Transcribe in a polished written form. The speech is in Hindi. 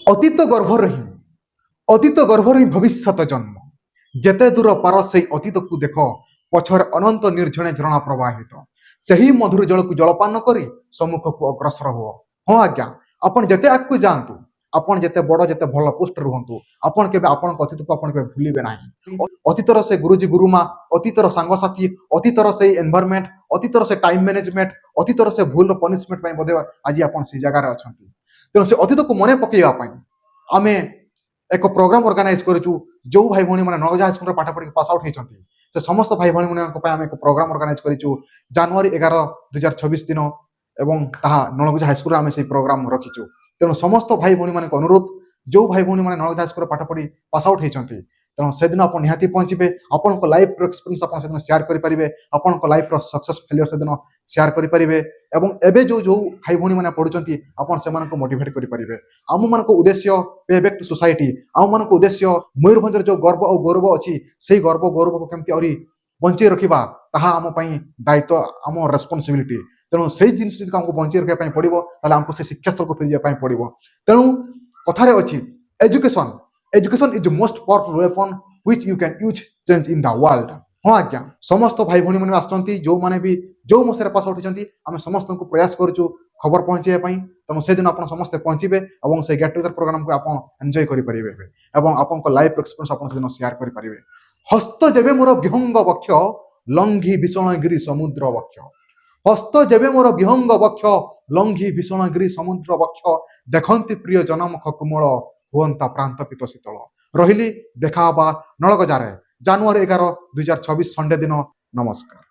अतीत गर्भर ही अतीत गर्भर ही भविष्यत जन्म जेते दूर पार से अतीत को देख पछर अनंत निर्झणे झरणा प्रवाहित सही मधुर जल को जलपान करी सम्मुख को अग्रसर हो। हाँ आज्ञा आपण जेते आगु जातु आपण जेते बड़ जेते भल पोस्ट रुहतु आपण केबे आपण अतीत को आपण केबे भूलिबे नाही। अतीतर से गुरुजी गुरुमा अतीतर सांगसाथी अतीतर से एनवायरनमेंट अतीतर से टाइम मैनेजमेंट अतीतर से भूल पनिशमेंट पई बोधे आज आपण से जगह रे अछंती। तेणु से अतीत को मने पकेଇବା ପାଇଁ आमे एक प्रोग्राम ऑर्गेनाइज करूछु। जो भाई भौणी माने नवजा स्कूल पाठ पढ़ी पास आउट होइछंती से समस्त भाई भौणी माने आमे एक प्रोग्राम ऑर्गेनाइज करिछु जनवरी 11 2026 दिन एवं ताहा नलगुजा हाई स्कूल आमे से प्रोग्राम रखिछु। तेणु समस्त भाई भौणी माने अनुरोध जो भाई भौणी माने नलगुजा स्कूल पाठ पढ़ी पास आउट होइछंती तेणु से दिन आपण निहाती पहुंचबे आपण को लाइफ एक्सपीरियंस आपण से दिन शेयर करि परिबे आपण को लाइफ रो सक्सेस फेलियर से दिन शेयर करि परिबे एवं एबे जो जो भाई भौणी माने पढुचंती आपण से मानको मोटिवेट करि परिबे। आम मानको उद्देश्य पे बैक टू सोसाइटी आम मानको उद्देश्य मयूरभंजर जो गर्व और गौरव अछि सेही गर्व गौरव को केमति औरी बंचे रखिबा ताहा आम पई दायित्व आम रेस्पोंसिबिलिटी। तेणु सेही जिनिस जदि हमको बंचे रखिबा पई पड़िबो ताले हमको से शिक्षा स्तर को फेर पई पड़िबो। तेणु कथारे अछि education education is most powerful weapon which you can use change in the world. हाँ आज्ञा समस्त भाई भौणी माने आछंती जो माने भी जो मसेरे पास उठिचंती आमे समस्त को प्रयास करछु खबर पहुंचे पई। तेणु से दिन आपण समस्त पहुंचीबे एवं से गेट टुगेदर प्रोग्राम को आपण एन्जॉय करि परिबे एवं आपण को लाइफ एक्सपीरियंस आपण से दिन शेयर करि परिबे। हस्त जेबे मोर विहंग वक्ष लंघी भीषणगिरी समुद्र वक्ष हस्त जेबे मोर विहंग वक्ष लंघी भीषणगिरी समुद्र वक्ष देखंती प्रिय जनमुख कुमल हुअंता प्रांत पित शीतल। रहिली देखा नलगजारे जनवरी 11 2026 संडे दिन। नमस्कार।